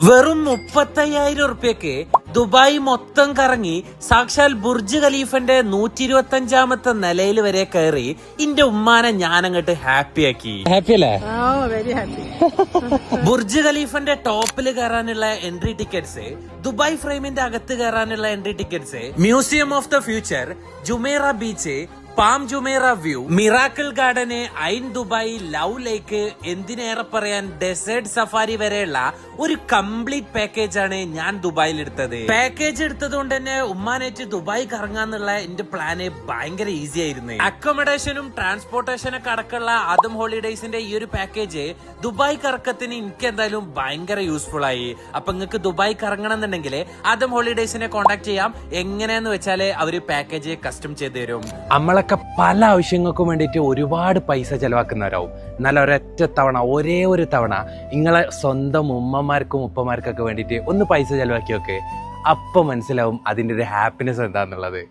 വെറും 35,000 ഉറുപ്പ്യക്ക് ദുബായ് മൊത്തം കറങ്ങി സാക്ഷാൽ ബുർജ് ഖലീഫന്റെ 125ാമത്തെ നിലയിൽ വരെ കയറി ഇന്റെ ഉമ്മാനെ ഞാനങ്ങോട്ട് ഹാപ്പിയാക്കി. ഹാപ്പി അല്ലേ? Very happy. ബുർജ് ഖലീഫന്റെ ടോപ്പിൽ കയറാനുള്ള എൻട്രി ടിക്കറ്റ്സ്, ദുബായ് ഫ്രെയിമിന്റെ അകത്ത് കയറാനുള്ള entry tickets, museum of the future, Jumeirah beach, palm Jumeirah view, miracle garden, Ain Dubai, love lake, എന്തിനേറെ പറയാൻ ഡെസേർട്ട് സഫാരി വരെയുള്ള ഒരു കംപ്ലീറ്റ് പാക്കേജ് ആണ് ഞാൻ ദുബായിൽ എടുത്തത്. പാക്കേജ് എടുത്തത് കൊണ്ട് തന്നെ ഉമ്മാനേറ്റ് ദുബായ് കറങ്ങാന്നുള്ള എന്റെ പ്ലാന് ഭയങ്കര ഈസി ആയിരുന്നു. അക്കോമഡേഷനും ട്രാൻസ്പോർട്ടേഷനൊക്കെ അടക്കമുള്ള ആദം ഹോളിഡേയ്സിന്റെ ഈ ഒരു പാക്കേജ് ദുബായ് കറക്കത്തിന് എനിക്ക് എന്തായാലും ഭയങ്കര യൂസ്ഫുൾ ആയി. അപ്പൊ നിങ്ങൾക്ക് ദുബായ് കറങ്ങണം എന്നുണ്ടെങ്കിൽ ആദം ഹോളിഡേയ്സിനെ കോൺടാക്ട് ചെയ്യാം. എങ്ങനെയാന്ന് വെച്ചാല് അവര് പാക്കേജ് കസ്റ്റം ചെയ്ത് തരും. നമ്മളൊക്കെ പല ആവശ്യങ്ങൾക്കും വേണ്ടിയിട്ട് ഒരുപാട് പൈസ ചെലവാക്കുന്നവരാവും. എന്നാൽ ഒരൊറ്റ തവണ, ഒരേ ഒരു തവണ നിങ്ങളെ സ്വന്തം ഉമ്മമാർക്കും ഉപ്പമാർക്കൊക്കെ വേണ്ടിയിട്ട് ഒന്ന് പൈസ ചെലവാക്കി നോക്ക്. അപ്പം മനസ്സിലാവും അതിന്റെ ഒരു ഹാപ്പിനെസ് എന്താന്നുള്ളത്.